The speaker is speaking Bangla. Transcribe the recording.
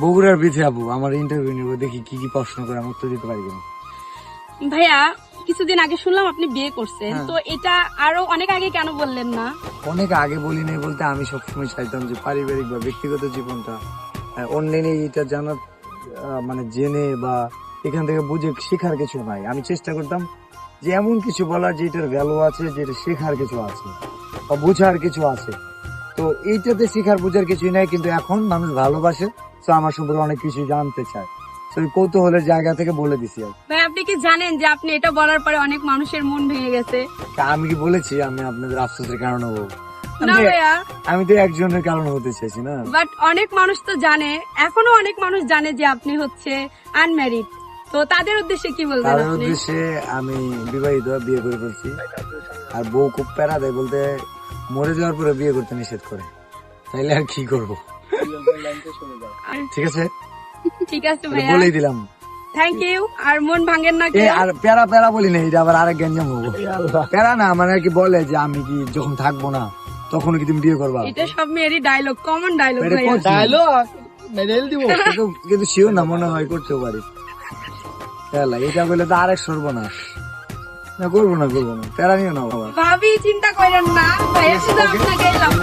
বগুড়ার পিছে আপু আমার ইন্টারভিউ নিব, দেখি কি কি প্রশ্ন করে আমি উত্তর দিতে পারি কিনা। ভাইয়া কিছুদিন আগে শুনলাম আপনি বিয়ে করছেন, হ্যাঁ। তো এটা আরো অনেক আগে কেন বললেন না? অনেক আগে বলি নাই বলতে আমি সবসময় চাইতাম যে পারিবারিক বা ব্যক্তিগত জীবনটা অন্যের এটা জানার মানে জেনে বা এখান থেকে বুঝে শেখার কিছু নাই। আমি চেষ্টা করতাম যে এমন কিছু বলার যেটার ভ্যালু আছে, যেটা শেখার কিছু আছে বা বোঝার কিছু আছে। তো এইটাতে শেখার বোঝার কিছুই নাই, কিন্তু এখন মানুষ ভালোবাসে, তো আমার সম্পর্কে অনেক কিছু জানতে চায়। তো ওই কৌতূহলের জায়গা থেকে বলে দিছি আর কি। ভাই আপনি কি জানেন যে আপনি এটা বলার পরে অনেক মানুষের মন ভেঙে গেছে? তা আমি কি বলেছি আমি আপনাদের আফসোসের কারণ হবো? না ভাইয়া, আমি তো একজনের কারণ হতে চাইছি না। বাট অনেক মানুষ তো জানে, এখনো অনেক মানুষ জানে যে আপনি হচ্ছে আনম্যারিড। তো তাদের উদ্দেশ্যে কি বলবেন তাদের আপনি? উদ্দেশ্যে আমি বিবাহিত, বিয়ে করে ফেলছি। আর বউ খুব প্যারা দেয়, বলতে মরে যাওয়ার পরে বিয়ে করতে নিষেধ করে। তাইলে আর কি করবো? ঠিক আছে, ঠিক আছে এটা ভাইয়া, বলেই দিলাম। Thank you. আর মন ভাঙেন না এ কেউ। আর প্যারা প্যারা বলি না, এটা আবার আরেক গ্যাঞ্জাম হবো। প্যারা না মানে আর কি বলে যে আমি কি যখন থাকবো না তখন কি তুমি বিয়ে করবা? এটা সব মেয়েরই ডায়লগ, কমন ডায়লগ এটা ভাইয়া। করছি। কিন্তু শিও না, মনে হয় করতেও পারি। এটা বলে তো আরেক সর্বনাশ। না করবো না, প্যারা নিও না বাবা। ভাবি চিন্তা করেন না, ভাইয়া শুধু আপনাকে লাভ